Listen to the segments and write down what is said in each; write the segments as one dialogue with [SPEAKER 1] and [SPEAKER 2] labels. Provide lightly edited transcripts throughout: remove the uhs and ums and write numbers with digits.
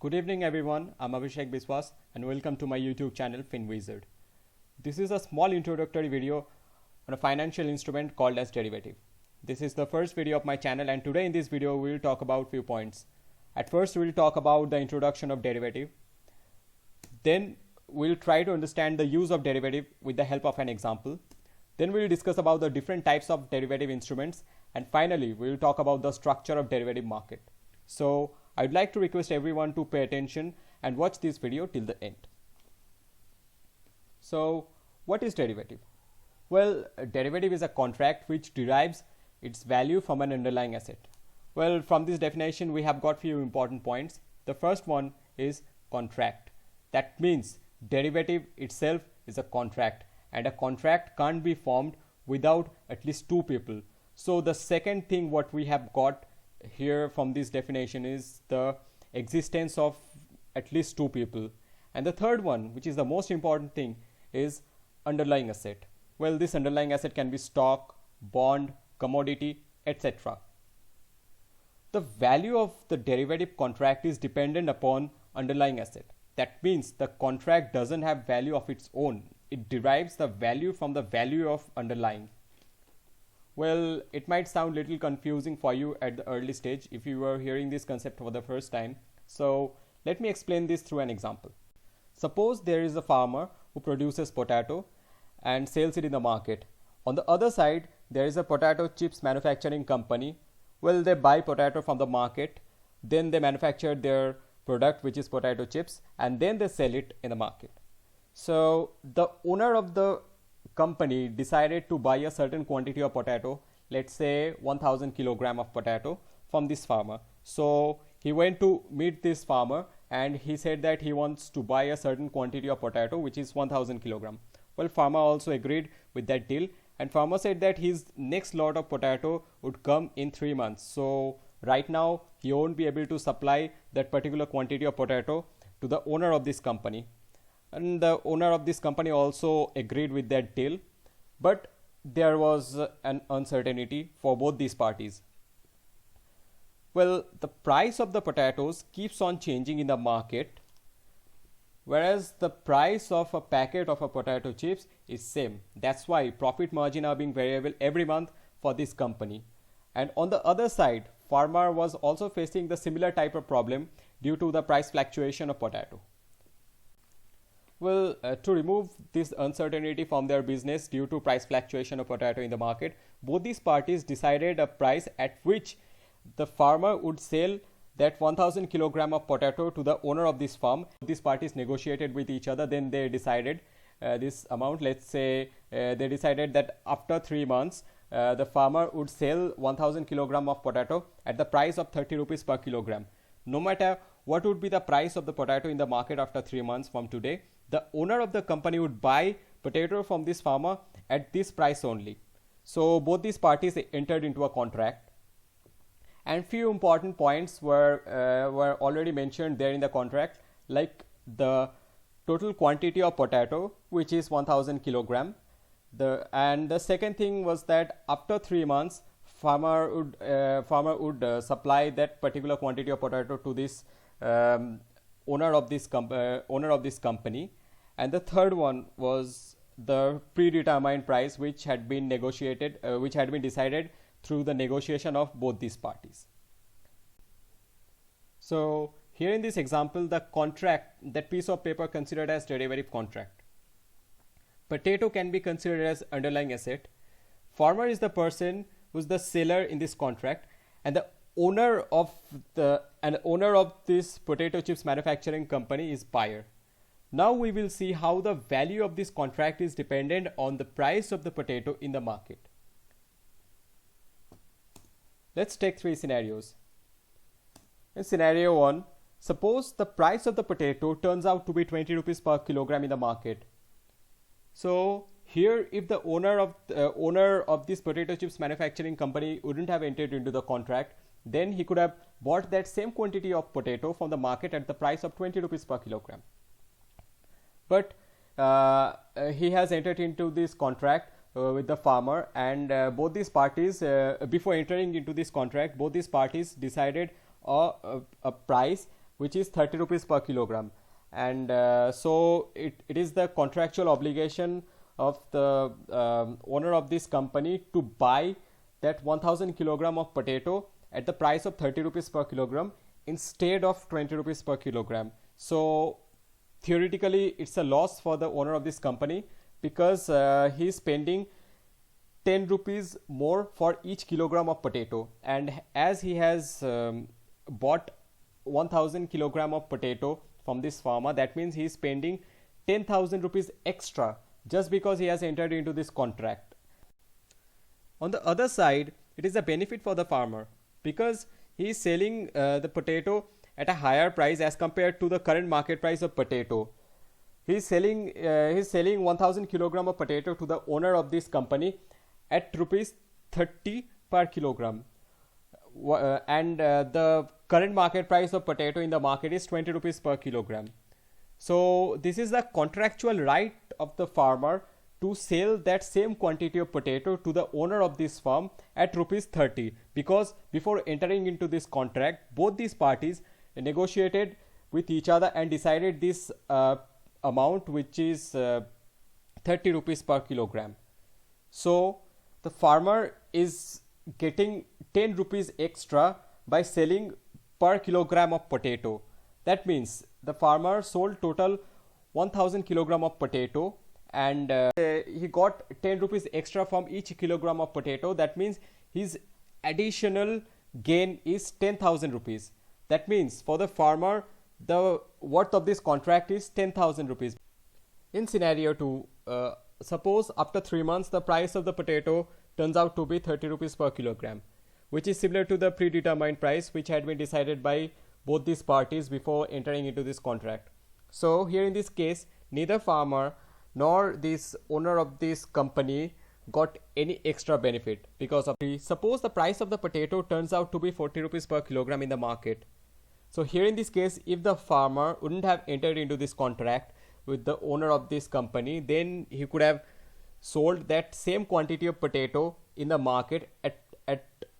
[SPEAKER 1] Good evening everyone, I'm Abhishek Biswas and welcome to my YouTube channel FinWizard. This is a small introductory video on a financial instrument called as derivative. This is the first video of my channel and today in this video we will talk about few points. At first we will talk about the introduction of derivative. Then we will try to understand the use of derivative with the help of an example. Then we will discuss about the different types of derivative instruments and finally we will talk about the structure of derivative market. So I'd like to request everyone to pay attention and watch this video till the end. So what is derivative? Well, a derivative is a contract which derives its value from an underlying asset. Well, from this definition we have got few important points. The first one is contract. That means derivative itself is a contract and a contract can't be formed without at least two people. So the second thing what we have got here from this definition is the existence of at least two people, and the third one, which is the most important thing, is underlying asset. Well, this underlying asset can be stock, bond, commodity, etc. The value of the derivative contract is dependent upon underlying asset. That means the contract doesn't have value of its own, it derives the value from the value of underlying. Well, it might sound little confusing for you at the early stage if you were hearing this concept for the first time. So let me explain this through an example. Suppose there is a farmer who produces potato and sells it in the market. On the other side, there is a potato chips manufacturing company. Well, they buy potato from the market, then they manufacture their product, which is potato chips, and then they sell it in the market. So the owner of the company decided to buy a certain quantity of potato, let's say 1000 kilogram of potato from this farmer. So he went to meet this farmer and he said that he wants to buy a certain quantity of potato which is 1000 kilogram. Well, farmer also agreed with that deal and farmer said that his next lot of potato would come in 3 months. So right now he won't be able to supply that particular quantity of potato to the owner of this company. And the owner of this company also agreed with that deal, but there was an uncertainty for both these parties. Well, the price of the potatoes keeps on changing in the market, whereas the price of a packet of a potato chips is same. That's why profit margin are being variable every month for this company. And on the other side, farmer was also facing the similar type of problem due to the price fluctuation of potato. Well, to remove this uncertainty from their business due to price fluctuation of potato in the market, both these parties decided a price at which the farmer would sell that 1000 kilogram of potato to the owner of this farm. These parties negotiated with each other, then they decided this amount. Let's say they decided that after 3 months the farmer would sell 1000 kilogram of potato at the price of 30 rupees per kilogram. No matter what would be the price of the potato in the market after 3 months from today, the owner of the company would buy potato from this farmer at this price only. So both these parties entered into a contract, and few important points were already mentioned there in the contract, like the total quantity of potato, which is 1000 kilogram. And the second thing was that after 3 months farmer would supply that particular quantity of potato to this owner of this company. And the third one was the predetermined price which had been negotiated, which had been decided through the negotiation of both these parties. So here in this example, the contract, that piece of paper considered as derivative contract. Potato can be considered as underlying asset. Farmer is the person who's the seller in this contract, and the owner of this potato chips manufacturing company is buyer. Now we will see how the value of this contract is dependent on the price of the potato in the market. Let's take 3 scenarios. In scenario 1, suppose the price of the potato turns out to be 20 rupees per kilogram in the market. So here, if the owner of this potato chips manufacturing company wouldn't have entered into the contract, then he could have bought that same quantity of potato from the market at the price of 20 rupees per kilogram. But he has entered into this contract with the farmer, and both these parties, before entering into this contract, both these parties decided a price which is 30 rupees per kilogram. And so it is the contractual obligation of the owner of this company to buy that 1000 kilogram of potato at the price of 30 rupees per kilogram instead of 20 rupees per kilogram. So theoretically it's a loss for the owner of this company, because he is spending 10 rupees more for each kilogram of potato, and as he has bought 1000 kilogram of potato from this farmer, that means he is spending 10,000 rupees extra just because he has entered into this contract. On the other side, it is a benefit for the farmer because he is selling the potato at a higher price as compared to the current market price of potato. He is selling 1000 kilogram of potato to the owner of this company at rupees 30 per kilogram, and the current market price of potato in the market is 20 rupees per kilogram. So this is the contractual right of the farmer to sell that same quantity of potato to the owner of this farm at rupees 30, because before entering into this contract, both these parties negotiated with each other and decided this amount, which is 30 rupees per kilogram. So the farmer is getting 10 rupees extra by selling per kilogram of potato. That means the farmer sold total 1000 kilogram of potato, and he got 10 rupees extra from each kilogram of potato. That means his additional gain is 10,000 rupees. That means for the farmer, the worth of this contract is 10,000 rupees. In scenario 2, suppose after 3 months the price of the potato turns out to be 30 rupees per kilogram, which is similar to the predetermined price which had been decided by both these parties before entering into this contract. So here in this case, neither farmer nor this owner of this company got any extra benefit because of suppose the price of the potato turns out to be 40 rupees per kilogram in the market. So here in this case, if the farmer wouldn't have entered into this contract with the owner of this company, then he could have sold that same quantity of potato in the market at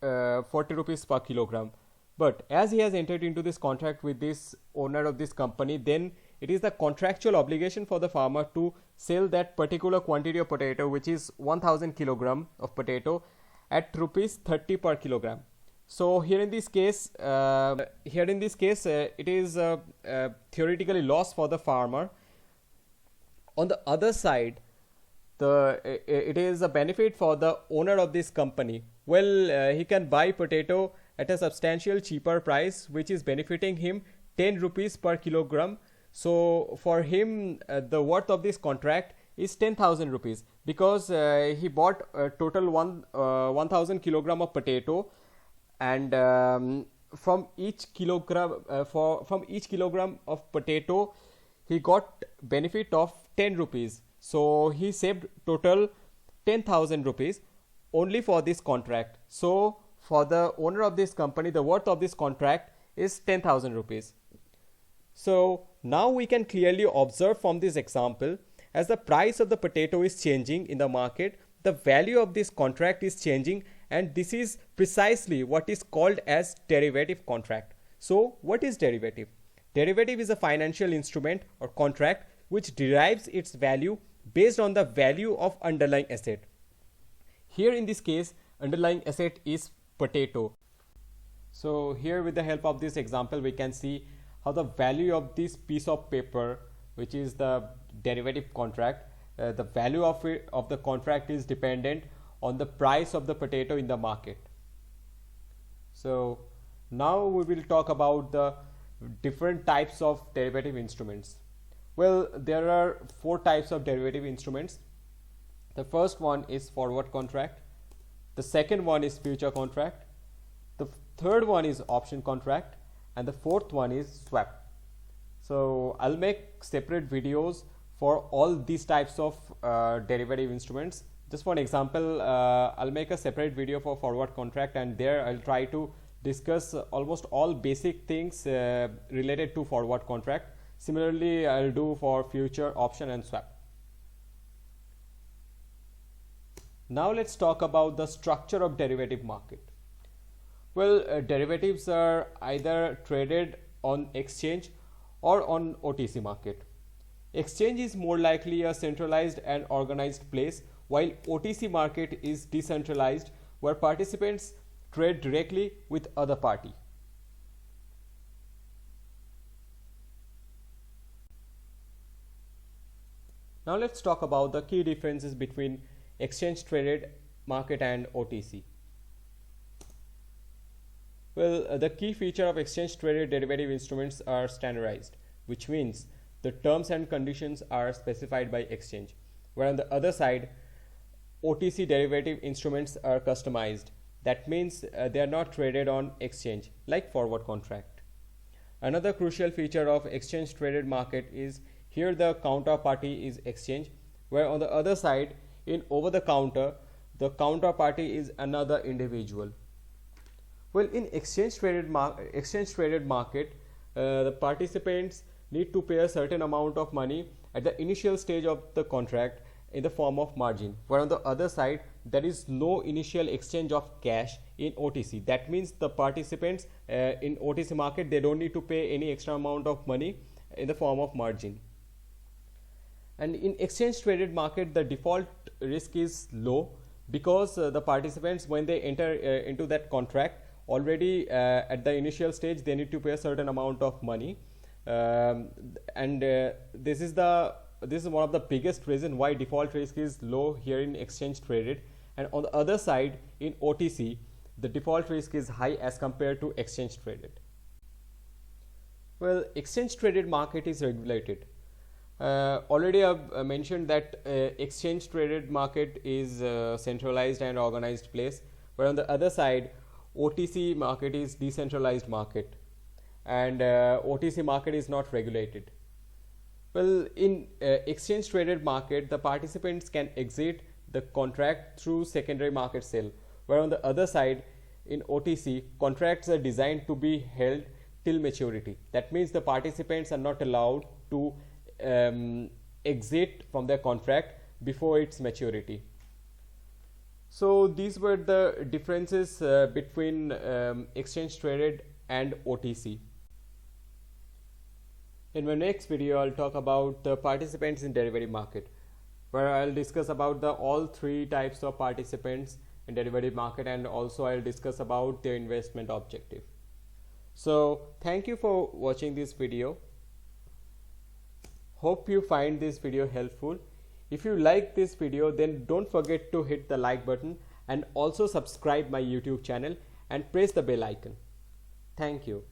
[SPEAKER 1] 40 rupees per kilogram. But as he has entered into this contract with this owner of this company, then it is the contractual obligation for the farmer to sell that particular quantity of potato, which is 1000 kilogram of potato, at rupees 30 per kilogram. So here in this case, it is theoretically loss for the farmer. On the other side, it is a benefit for the owner of this company. Well, he can buy potato at a substantial cheaper price, which is benefiting him 10 rupees per kilogram. So for him, the worth of this contract is 10,000 rupees because he bought a total 1000 kilogram of potato, and from each kilogram of potato he got benefit of 10 rupees. So he saved total 10,000 rupees only for this contract. So for the owner of this company, the worth of this contract is 10,000 rupees. So now we can clearly observe from this example, as the price of the potato is changing in the market, the value of this contract is changing, and this is precisely what is called as derivative contract. So what is derivative? Derivative is a financial instrument or contract which derives its value based on the value of underlying asset. Here in this case, underlying asset is potato. So here with the help of this example, we can see how the value of this piece of paper, which is the derivative contract, the value of the contract is dependent on the price of the potato in the market. So now we will talk about the different types of derivative instruments. Well, there are 4 types of derivative instruments. The first one is forward contract. The second one is future contract. The third one is option contract, and the fourth one is swap. So I'll make separate videos for all these types of derivative instruments. Just for an example, I'll make a separate video for forward contract, and there I'll try to discuss almost all basic things related to forward contract. Similarly, I'll do for future, option and swap. Now let's talk about the structure of derivative market. Well, derivatives are either traded on exchange or on OTC market. Exchange is more likely a centralized and organized place, while OTC market is decentralized, where participants trade directly with other party. Now let's talk about the key differences between exchange traded market and OTC. Well, the key feature of exchange traded derivative instruments are standardized, which means the terms and conditions are specified by exchange, where on the other side OTC derivative instruments are customized. That means they are not traded on exchange like forward contract. Another crucial feature of exchange traded market is here the counterparty is exchange, where on the other side in over the counter the counterparty is another individual. Well, in exchange traded market, the participants need to pay a certain amount of money at the initial stage of the contract in the form of margin, where on the other side there is no initial exchange of cash in OTC. That means the participants in OTC market, they don't need to pay any extra amount of money in the form of margin. And in exchange traded market, the default risk is low because the participants, when they enter into that contract, already at the initial stage they need to pay a certain amount of money, this is one of the biggest reason why default risk is low here in exchange traded. And on the other side in OTC, the default risk is high as compared to exchange traded. Well, exchange traded market is regulated. Already I've mentioned that exchange traded market is a centralized and organized place, where on the other side OTC market is decentralized market, and OTC market is not regulated. Well, in exchange traded market, the participants can exit the contract through secondary market sale, where on the other side in OTC, contracts are designed to be held till maturity. That means the participants are not allowed to exit from their contract before its maturity. So these were the differences between exchange traded and OTC. In my next video, I'll talk about the participants in derivative market, where I'll discuss about all three types of participants in derivative market, and also I'll discuss about their investment objective. So thank you for watching this video. Hope you find this video helpful. If you like this video, then don't forget to hit the like button and also subscribe my YouTube channel and press the bell icon. Thank you.